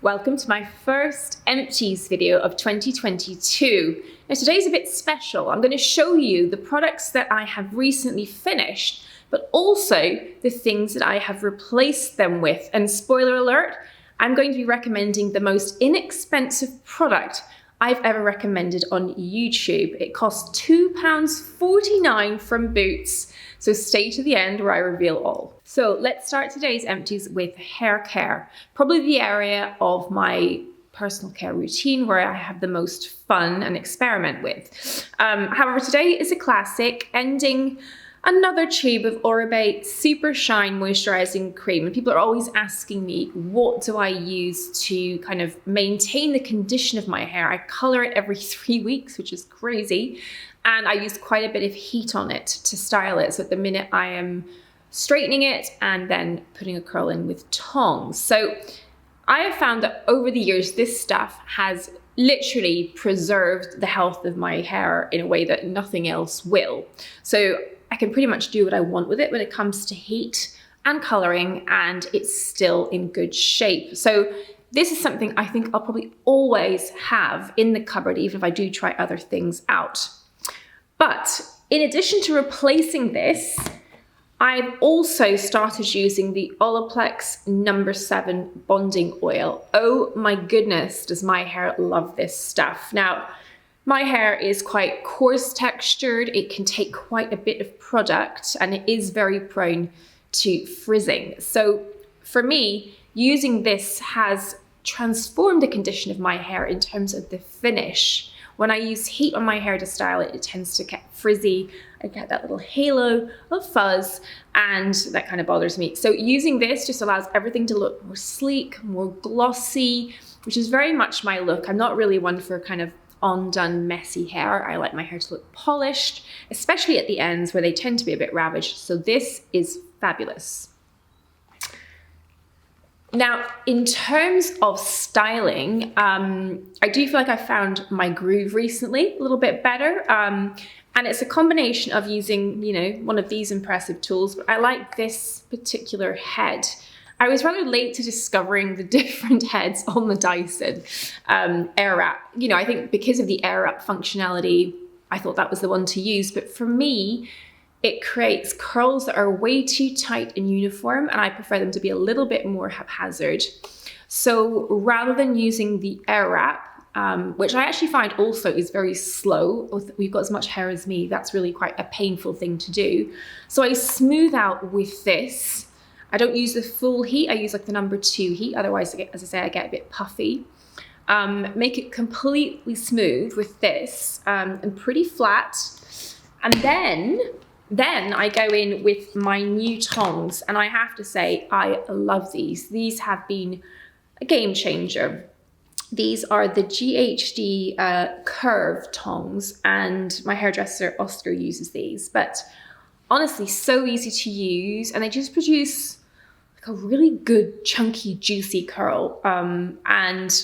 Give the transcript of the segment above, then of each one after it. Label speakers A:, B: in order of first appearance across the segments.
A: Welcome to my first Empties video of 2022. Now today's a bit special. I'm going to show you the products that I have recently finished, but also the things that I have replaced them with. And spoiler alert, I'm going to be recommending the most inexpensive product I've ever recommended on YouTube. It costs £2.49 from Boots. So stay to the end where I reveal all. So let's start today's Empties with hair care. Probably the area of my personal care routine where I have the most fun and experiment with. However, today is a classic, ending another tube of Oribe Supershine Moisturising Cream. And people are always asking me, what do I use to kind of maintain the condition of my hair? I color it every 3 weeks, which is crazy. And I use quite a bit of heat on it to style it. So at the minute I am straightening it and then putting a curl in with Tong. So I have found that over the years, this stuff has literally preserved the health of my hair in a way that nothing else will. So I can pretty much do what I want with it when it comes to heat and coloring, and it's still in good shape. So this is something I think I'll probably always have in the cupboard, even if I do try other things out. But in addition to replacing this, I've also started using the Olaplex No. 7 Bonding Oil. Oh my goodness, does my hair love this stuff. Now, my hair is quite coarse textured. It can take quite a bit of product and it is very prone to frizzing. So for me, using this has transformed the condition of my hair in terms of the finish. When I use heat on my hair to style it, it tends to get frizzy. I get that little halo of fuzz and that kind of bothers me. So using this just allows everything to look more sleek, more glossy, which is very much my look. I'm not really one for kind of undone, messy hair. I like my hair to look polished, especially at the ends where they tend to be a bit ravaged. So this is fabulous. Now, in terms of styling, I do feel like I found my groove recently a little bit better. And it's a combination of using, one of these impressive tools, but I like this particular head. I was rather late to discovering the different heads on the Dyson Airwrap. I think because of the Airwrap functionality, I thought that was the one to use. But for me, it creates curls that are way too tight and uniform, and I prefer them to be a little bit more haphazard. So rather than using the Airwrap, which I actually find also is very slow, we've got as much hair as me, that's really quite a painful thing to do. So I smooth out with this. I don't use the full heat, I use like the No. 2 heat, otherwise, as I say, I get a bit puffy. Make it completely smooth with this and pretty flat. And then I go in with my new tongs, and I have to say, I love these. These have been a game changer. These are the GHD curve tongs, and my hairdresser Oscar uses these. But honestly, so easy to use, and they just produce like a really good, chunky, juicy curl. And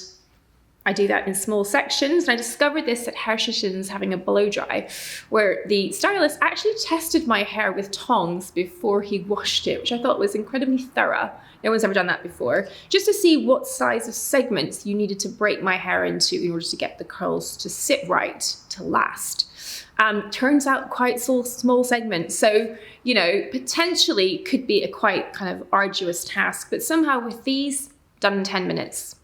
A: I do that in small sections, and I discovered this at Hershey's having a blow dry, where the stylist actually tested my hair with tongs before he washed it, which I thought was incredibly thorough. No one's ever done that before, just to see what size of segments you needed to break my hair into in order to get the curls to sit right, to last. Turns out quite small segments, so potentially could be a quite kind of arduous task, but somehow with these, done in 10 minutes.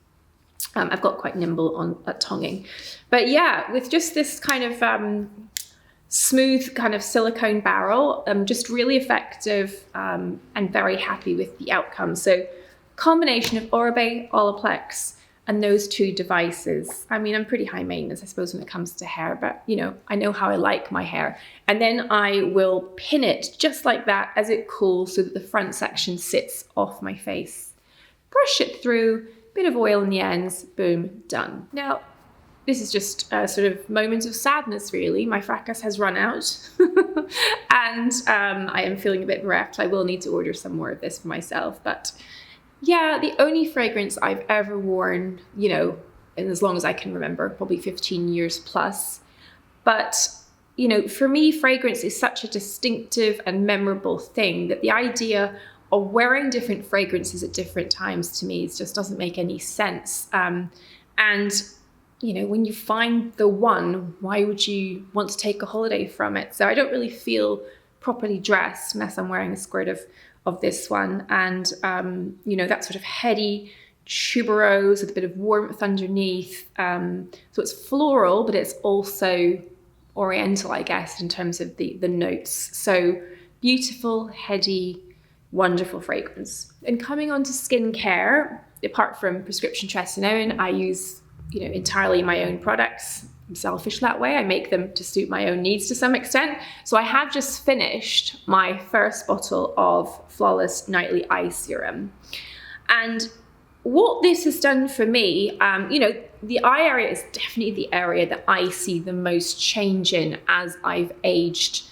A: I've got quite nimble at tonging. But yeah, with just this kind of smooth kind of silicone barrel, just really effective and very happy with the outcome. So combination of Oribe, Olaplex, and those two devices. I mean, I'm pretty high maintenance, I suppose, when it comes to hair, but I know how I like my hair. And then I will pin it just like that as it cools so that the front section sits off my face. Brush it through, bit of oil in the ends, boom, done. Now, this is just a sort of moment of sadness, really. My Fracas has run out and I am feeling a bit bereft. I will need to order some more of this for myself. But yeah, the only fragrance I've ever worn, in as long as I can remember, probably 15 years plus. But, for me, fragrance is such a distinctive and memorable thing that the idea wearing different fragrances at different times to me, it just doesn't make any sense. And you know, when you find the one, why would you want to take a holiday from it? So I don't really feel properly dressed unless I'm wearing a squirt of this one. And, you know, that sort of heady tuberose with a bit of warmth underneath. So it's floral, but it's also oriental, I guess, in terms of the notes. So beautiful, heady, wonderful fragrance. And coming on to skincare, apart from prescription tretinoin, I use, you know, entirely my own products. I'm selfish that way. I make them to suit my own needs to some extent. So I have just finished my first bottle of Flawless Nightly Eye Serum. And what this has done for me, you know, the eye area is definitely the area that I see the most change in as I've aged.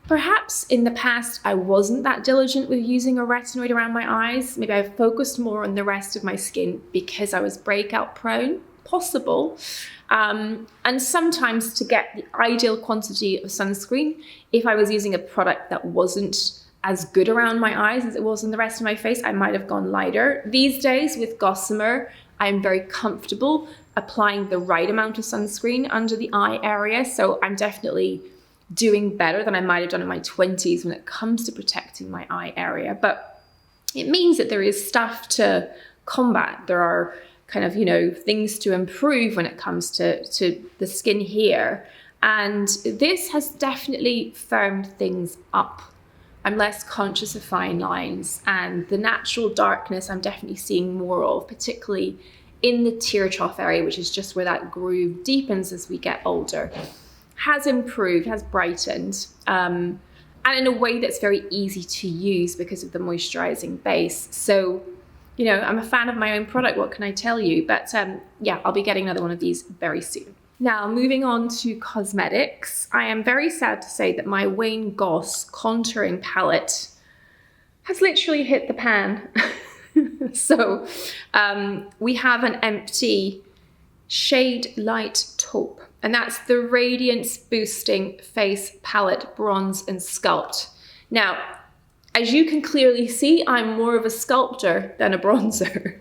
A: Perhaps in the past, I wasn't that diligent with using a retinoid around my eyes. Maybe I focused more on the rest of my skin because I was breakout prone. Possible. And sometimes to get the ideal quantity of sunscreen, if I was using a product that wasn't as good around my eyes as it was in the rest of my face, I might have gone lighter. These days with Gossamer, I'm very comfortable applying the right amount of sunscreen under the eye area. So I'm definitely doing better than I might have done in my 20s when it comes to protecting my eye area. But it means that there is stuff to combat. There are kind of, you know, things to improve when it comes to the skin here. And this has definitely firmed things up. I'm less conscious of fine lines, and the natural darkness I'm definitely seeing more of, particularly in the tear trough area, which is just where that groove deepens as we get older, has improved, has brightened, and in a way that's very easy to use because of the moisturizing base. So, you know, I'm a fan of my own product, what can I tell you? But yeah, I'll be getting another one of these very soon. Now, moving on to cosmetics, I am very sad to say that my Wayne Goss contouring palette has literally hit the pan. So we have an empty shade light taupe, and that's the Radiance Boosting Face Palette Bronze and Sculpt. Now, as you can clearly see, I'm more of a sculptor than a bronzer.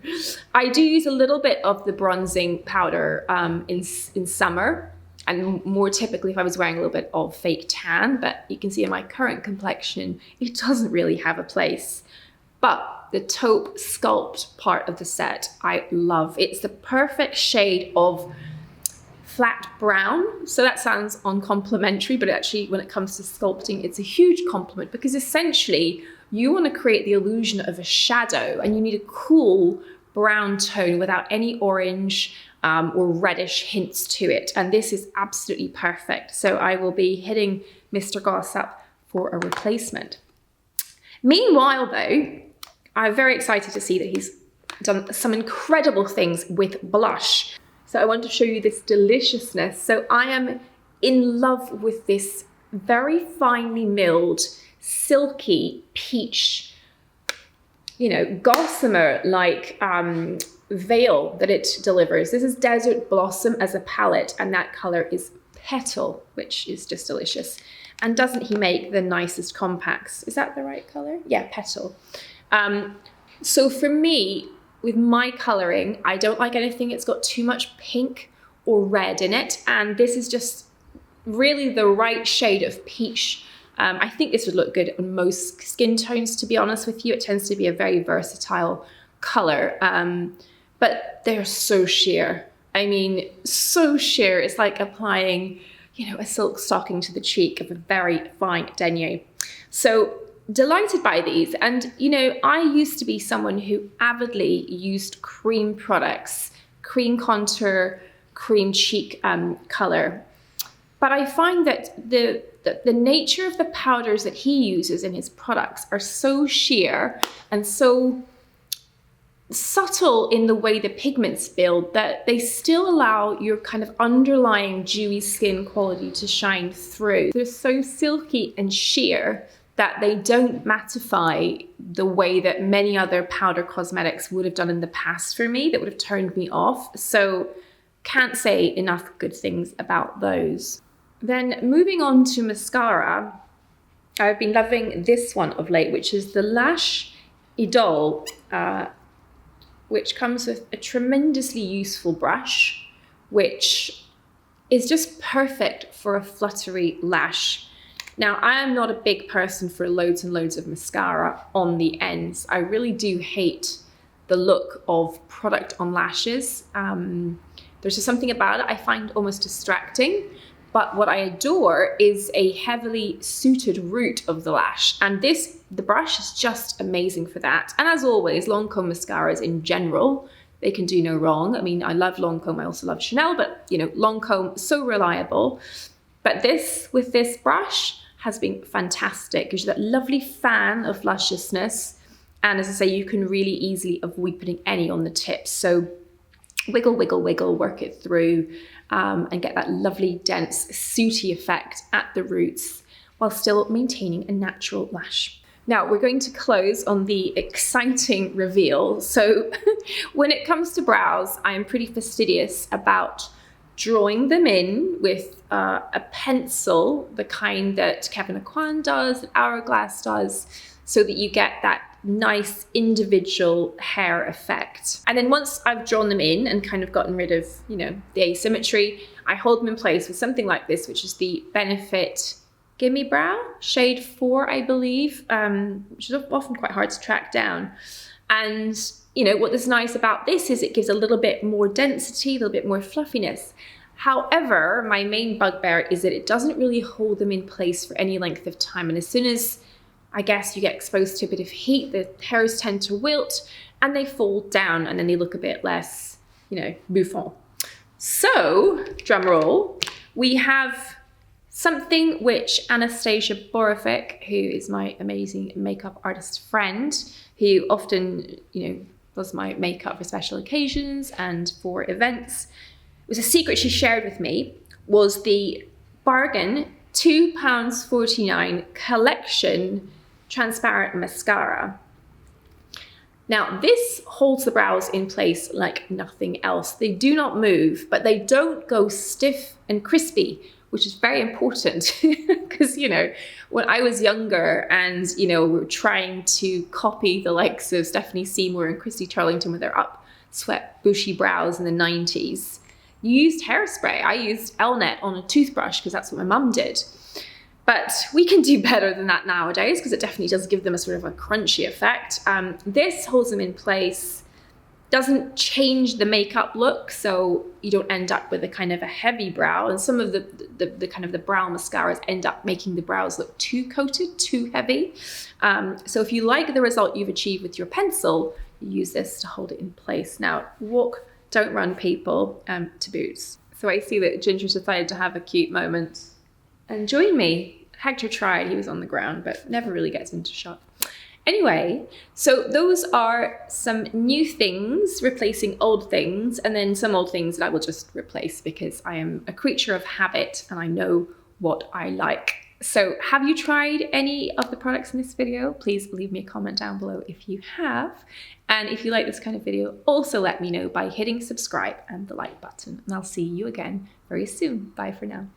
A: I do use a little bit of the bronzing powder in summer, and more typically if I was wearing a little bit of fake tan, but you can see in my current complexion, it doesn't really have a place. But the taupe sculpt part of the set, I love. It's the perfect shade of flat brown. So that sounds uncomplimentary, but actually when it comes to sculpting, it's a huge compliment, because essentially you want to create the illusion of a shadow, and you need a cool brown tone without any orange or reddish hints to it. And this is absolutely perfect. So I will be hitting Mr. Goss up for a replacement. Meanwhile though, I'm very excited to see that he's done some incredible things with blush. So I want to show you this deliciousness. So I am in love with this very finely milled, silky peach, you know, gossamer like veil that it delivers. This is Desert Blossom as a palette, and that color is Petal, which is just delicious. And doesn't he make the nicest compacts? Is that the right color? Yeah, Petal. So for me, with my coloring, I don't like anything that's got too much pink or red in it. And this is just really the right shade of peach. I think this would look good on most skin tones, to be honest with you. It tends to be a very versatile color, but they're so sheer. I mean, so sheer. It's like applying, you know, a silk stocking to the cheek of a very fine denier. So delighted by these. And, you know, I used to be someone who avidly used cream products, cream contour, cream cheek color. But I find that the nature of the powders that he uses in his products are so sheer and so subtle in the way the pigments build that they still allow your kind of underlying dewy skin quality to shine through. They're so silky and sheer that they don't mattify the way that many other powder cosmetics would have done in the past for me, that would have turned me off. So can't say enough good things about those. Then moving on to mascara, I've been loving this one of late, which is the Lash Idôle, which comes with a tremendously useful brush, which is just perfect for a fluttery lash. Now, I am not a big person for loads and loads of mascara on the ends. I really do hate the look of product on lashes. There's just something about it I find almost distracting. But what I adore is a heavily suited root of the lash. And the brush is just amazing for that. And as always, Lancôme mascaras in general, they can do no wrong. I mean, I love Lancôme, I also love Chanel, but you know, Lancôme, so reliable. But with this brush has been fantastic. Gives you that lovely fan of lusciousness. And as I say, you can really easily avoid putting any on the tips. So wiggle, wiggle, wiggle, work it through and get that lovely, dense, sooty effect at the roots while still maintaining a natural lash. Now we're going to close on the exciting reveal. So when it comes to brows, I am pretty fastidious about drawing them in with a pencil, the kind that Kevin Aucoin does, that Hourglass does, so that you get that nice individual hair effect. And then once I've drawn them in and kind of gotten rid of, you know, the asymmetry, I hold them in place with something like this, which is the Benefit Gimme Brow, shade 4, I believe, which is often quite hard to track down. And you know, what is nice about this is it gives a little bit more density, a little bit more fluffiness. However, my main bugbear is that it doesn't really hold them in place for any length of time. And as soon as, I guess, you get exposed to a bit of heat, the hairs tend to wilt and they fall down and then they look a bit less, you know, bouffant. So, drum roll, we have something which Anastasia Borovic, who is my amazing makeup artist friend, who often, you know, does my makeup for special occasions and for events. It was a secret she shared with me, was the bargain £2.49 collection transparent mascara. Now this holds the brows in place like nothing else. They do not move, but they don't go stiff and crispy, which is very important because, you know, when I was younger and, you know, we were trying to copy the likes of Stephanie Seymour and Christy Turlington with their upswept bushy brows in the 90s, you used hairspray. I used Elnet on a toothbrush because that's what my mum did. But we can do better than that nowadays because it definitely does give them a sort of a crunchy effect. This holds them in place, doesn't change the makeup look, so you don't end up with a kind of a heavy brow. And some of the kind of the brow mascaras end up making the brows look too coated, too heavy. So if you like the result you've achieved with your pencil, you use this to hold it in place. Now, walk, don't run, people, to boots. So I see that Ginger's decided to have a cute moment and join me. Hector tried, he was on the ground, but never really gets into shot. Anyway, so those are some new things replacing old things, and then some old things that I will just replace because I am a creature of habit and I know what I like. So have you tried any of the products in this video? Please leave me a comment down below if you have. And if you like this kind of video, also let me know by hitting subscribe and the like button. And I'll see you again very soon. Bye for now.